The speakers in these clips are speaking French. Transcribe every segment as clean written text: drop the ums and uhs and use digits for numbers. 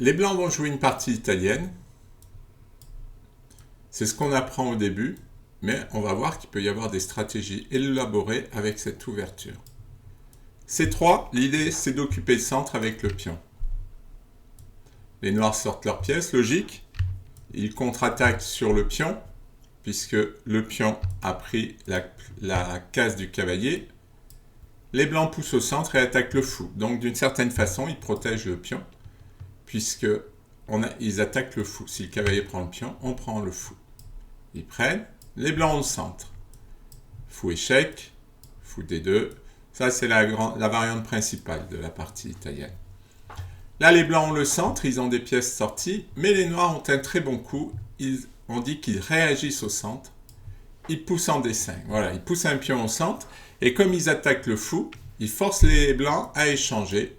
Les blancs vont jouer une partie italienne. C'est ce qu'on apprend au début, mais on va voir qu'il peut y avoir des stratégies élaborées avec cette ouverture. C3, l'idée c'est d'occuper le centre avec le pion. Les noirs sortent leurs pièces, logique. Ils contre-attaquent sur le pion, puisque le pion a pris la case du cavalier. Les blancs poussent au centre et attaquent le fou. Donc d'une certaine façon, ils protègent le pion, puisque ils attaquent le fou. Si le cavalier prend le pion, on prend le fou. Ils prennent, les blancs au centre. Fou échec, fou D2. Ça, c'est la variante principale de la partie italienne. Là, les blancs ont le centre, ils ont des pièces sorties, mais les noirs ont un très bon coup. On dit qu'ils réagissent au centre. Ils poussent en D5. Voilà, ils poussent un pion au centre, et comme ils attaquent le fou, ils forcent les blancs à échanger.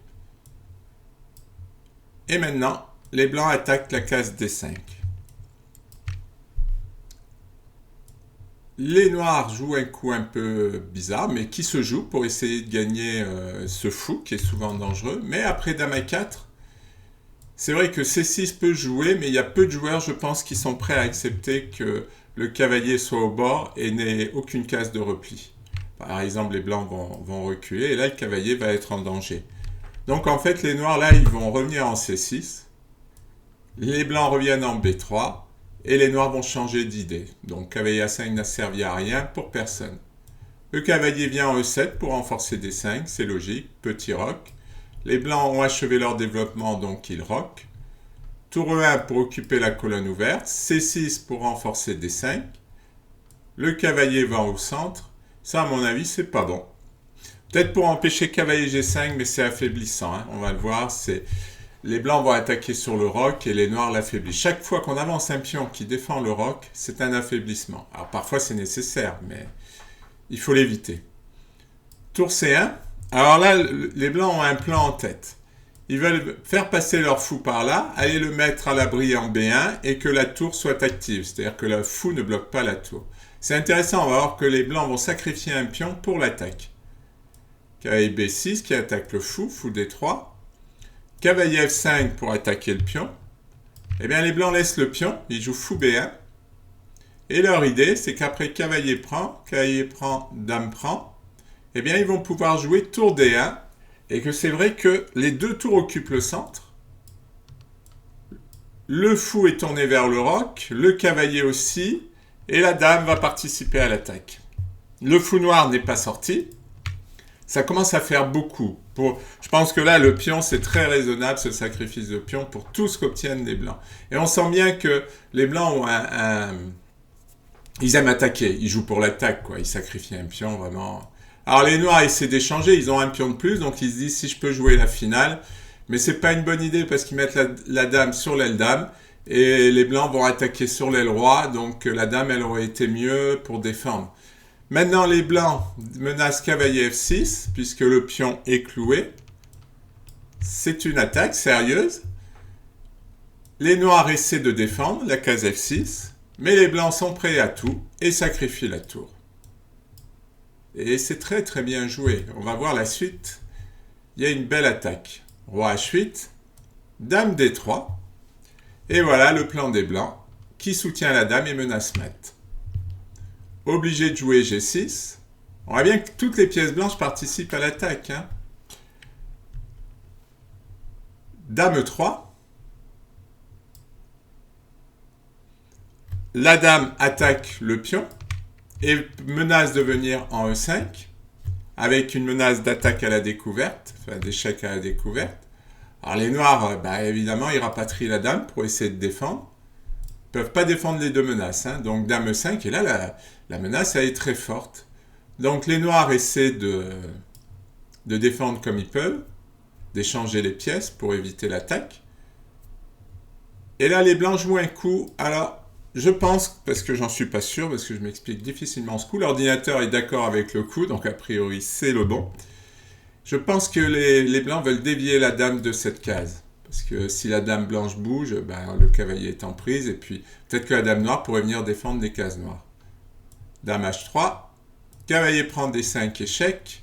Et maintenant, les blancs attaquent la case D5. Les noirs jouent un coup un peu bizarre, mais qui se joue pour essayer de gagner ce fou, qui est souvent dangereux. Mais après dame A4, c'est vrai que C6 peut jouer, mais il y a peu de joueurs, je pense, qui sont prêts à accepter que le cavalier soit au bord et n'ait aucune case de repli. Par exemple, les blancs vont reculer, et là, le cavalier va être en danger. Donc, en fait, les noirs, là, ils vont revenir en C6. Les blancs reviennent en B3. Et les noirs vont changer d'idée. Donc, cavalier A5 n'a servi à rien pour personne. Le cavalier vient en E7 pour renforcer D5, c'est logique, petit roc. Les blancs ont achevé leur développement, donc ils roquent. Tour E1 pour occuper la colonne ouverte, C6 pour renforcer D5. Le cavalier va au centre. Ça, à mon avis, c'est pas bon. Peut-être pour empêcher cavalier G5, mais c'est affaiblissant. On va le voir, les blancs vont attaquer sur le roc et les noirs l'affaiblissent. Chaque fois qu'on avance un pion qui défend le roc, c'est un affaiblissement. Alors parfois c'est nécessaire, mais il faut l'éviter. Tour C1. Alors là, les blancs ont un plan en tête. Ils veulent faire passer leur fou par là, aller le mettre à l'abri en B1 et que la tour soit active. C'est-à-dire que le fou ne bloque pas la tour. C'est intéressant, on va voir que les blancs vont sacrifier un pion pour l'attaque. Cavalier B6 qui attaque le fou, fou D3. Cavalier F5 pour attaquer le pion. Eh bien, les blancs laissent le pion, ils jouent fou B1. Et leur idée, c'est qu'après cavalier prend, dame prend, eh bien, ils vont pouvoir jouer tour D1. Et que c'est vrai que les deux tours occupent le centre. Le fou est tourné vers le roc, le cavalier aussi, et la dame va participer à l'attaque. Le fou noir n'est pas sorti. Ça commence à faire beaucoup. Je pense que là, le pion, c'est très raisonnable, ce sacrifice de pion, pour tout ce qu'obtiennent les blancs. Et on sent bien que les blancs ont ils aiment attaquer, ils jouent pour l'attaque, quoi. Ils sacrifient un pion, vraiment. Alors les noirs essaient d'échanger, ils ont un pion de plus, donc ils se disent si je peux jouer la finale. Mais c'est pas une bonne idée parce qu'ils mettent la dame sur l'aile dame, et les blancs vont attaquer sur l'aile roi, donc la dame, elle aurait été mieux pour défendre. Maintenant, les blancs menacent cavalier F6, puisque le pion est cloué. C'est une attaque sérieuse. Les noirs essaient de défendre la case F6, mais les blancs sont prêts à tout et sacrifient la tour. Et c'est très très bien joué. On va voir la suite. Il y a une belle attaque. Roi H8, dame D3, et voilà le plan des blancs, qui soutient la dame et menace mat. Obligé de jouer G6. On voit bien que toutes les pièces blanches participent à l'attaque. Dame E3. La dame attaque le pion et menace de venir en E5 avec une menace d'attaque à la découverte, enfin d'échec à la découverte. Alors les noirs, évidemment, ils rapatrient la dame pour essayer de défendre. Ils ne peuvent pas défendre les deux menaces. Donc dame E5, et là, la menace, elle est très forte. Donc les noirs essaient de défendre comme ils peuvent, d'échanger les pièces pour éviter l'attaque. Et là, les blancs jouent un coup. Alors, je pense, parce que j'en suis pas sûr, parce que je m'explique difficilement ce coup, l'ordinateur est d'accord avec le coup, donc a priori, c'est le bon. Je pense que les blancs veulent dévier la dame de cette case. Parce que si la dame blanche bouge, le cavalier est en prise, et puis peut-être que la dame noire pourrait venir défendre les cases noires. Dame H3, cavalier prend D5 échec.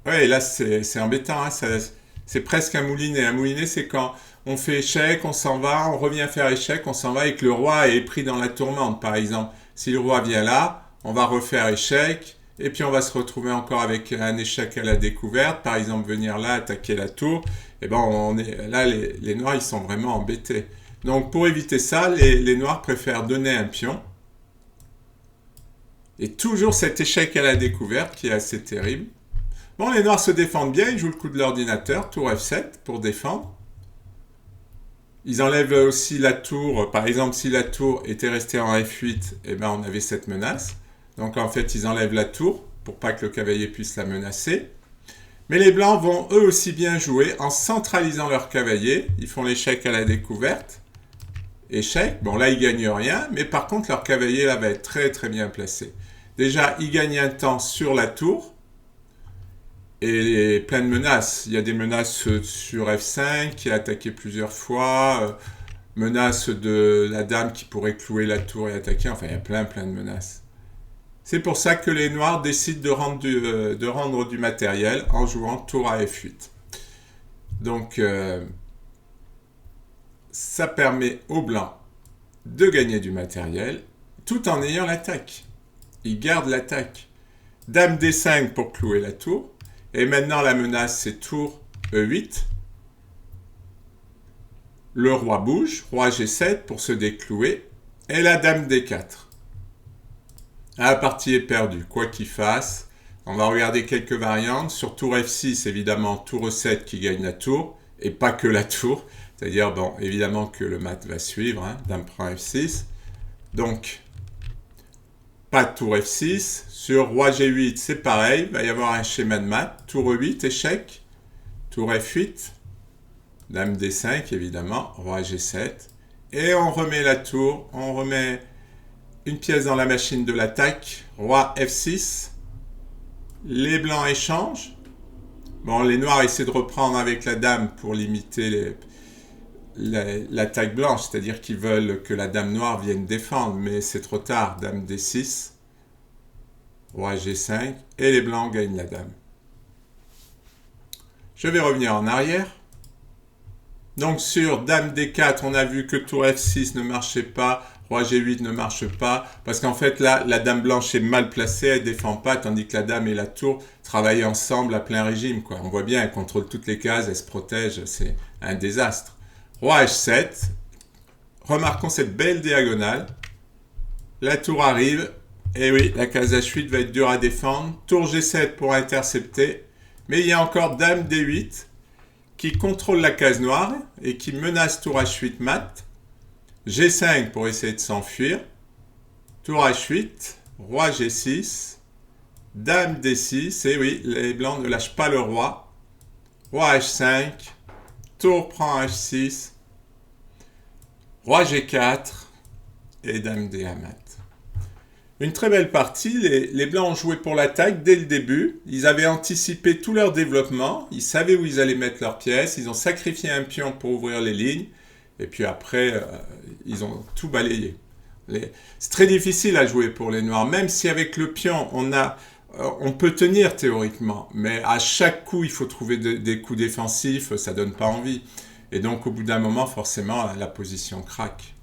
Ouais, là c'est embêtant, C'est presque un moulinet. Un moulinet, c'est quand on fait échec, on s'en va, on revient faire échec, on s'en va et que le roi est pris dans la tourmente, par exemple. Si le roi vient là, on va refaire échec, et puis on va se retrouver encore avec un échec à la découverte, par exemple venir là, attaquer la tour. Et ben là, les noirs, ils sont vraiment embêtés. Donc pour éviter ça, les noirs préfèrent donner un pion. Et toujours cet échec à la découverte qui est assez terrible. Bon, les noirs se défendent bien, ils jouent le coup de l'ordinateur, tour F7 pour défendre. Ils enlèvent aussi la tour. Par exemple, si la tour était restée en F8, eh ben on avait cette menace. Donc en fait, ils enlèvent la tour pour pas que le cavalier puisse la menacer. Mais les blancs vont eux aussi bien jouer en centralisant leur cavalier. Ils font l'échec à la découverte. Échec. Bon, là, ils gagnent rien. Mais par contre, leur cavalier là va être très très bien placé. Déjà, ils gagnent un temps sur la tour. Et plein de menaces. Il y a des menaces sur F5 qui est attaqué plusieurs fois. Menace de la dame qui pourrait clouer la tour et attaquer. Enfin, il y a plein de menaces. C'est pour ça que les noirs décident de rendre du matériel en jouant tour à F8. Donc, ça permet aux blancs de gagner du matériel tout en ayant l'attaque. Ils gardent l'attaque. Dame D5 pour clouer la tour. Et maintenant, la menace, c'est tour E8. Le roi bouge, roi G7 pour se déclouer. Et la dame D4. La partie est perdue, quoi qu'il fasse. On va regarder quelques variantes. Sur tour F6, évidemment, tour E7 qui gagne la tour. Et pas que la tour. C'est-à-dire, bon, évidemment que le mat va suivre. Hein, dame prend F6. Donc, pas de tour F6. Sur roi G8, c'est pareil. Il va y avoir un schéma de mat. Tour E8, échec. Tour F8. Dame D5, évidemment. Roi G7. Et on remet la tour. On remet une pièce dans la machine de l'attaque. Roi F6. Les blancs échangent. Bon, les noirs essaient de reprendre avec la dame pour limiter l'attaque blanche. C'est-à-dire qu'ils veulent que la dame noire vienne défendre. Mais c'est trop tard. Dame D6. Roi G5, et les blancs gagnent la dame. Je vais revenir en arrière. Donc sur dame D4, on a vu que tour F6 ne marchait pas, roi G8 ne marche pas, parce qu'en fait là, la dame blanche est mal placée, elle ne défend pas, tandis que la dame et la tour travaillent ensemble à plein régime, quoi. On voit bien, elle contrôle toutes les cases, elle se protège, c'est un désastre. Roi H7, remarquons cette belle diagonale. La tour arrive. Et oui, la case H8 va être dure à défendre. Tour G7 pour intercepter. Mais il y a encore dame D8 qui contrôle la case noire et qui menace tour H8 mat. G5 pour essayer de s'enfuir. Tour H8, roi G6, dame D6. Et oui, les blancs ne lâchent pas le roi. Roi H5, tour prend H6, roi G4 et dame D1 mat. Une très belle partie, les blancs ont joué pour l'attaque dès le début, ils avaient anticipé tout leur développement, ils savaient où ils allaient mettre leurs pièces, ils ont sacrifié un pion pour ouvrir les lignes, et puis après, ils ont tout balayé. C'est très difficile à jouer pour les noirs, même si avec le pion, on peut tenir théoriquement, mais à chaque coup, il faut trouver des coups défensifs, ça donne pas envie. Et donc, au bout d'un moment, forcément, la position craque.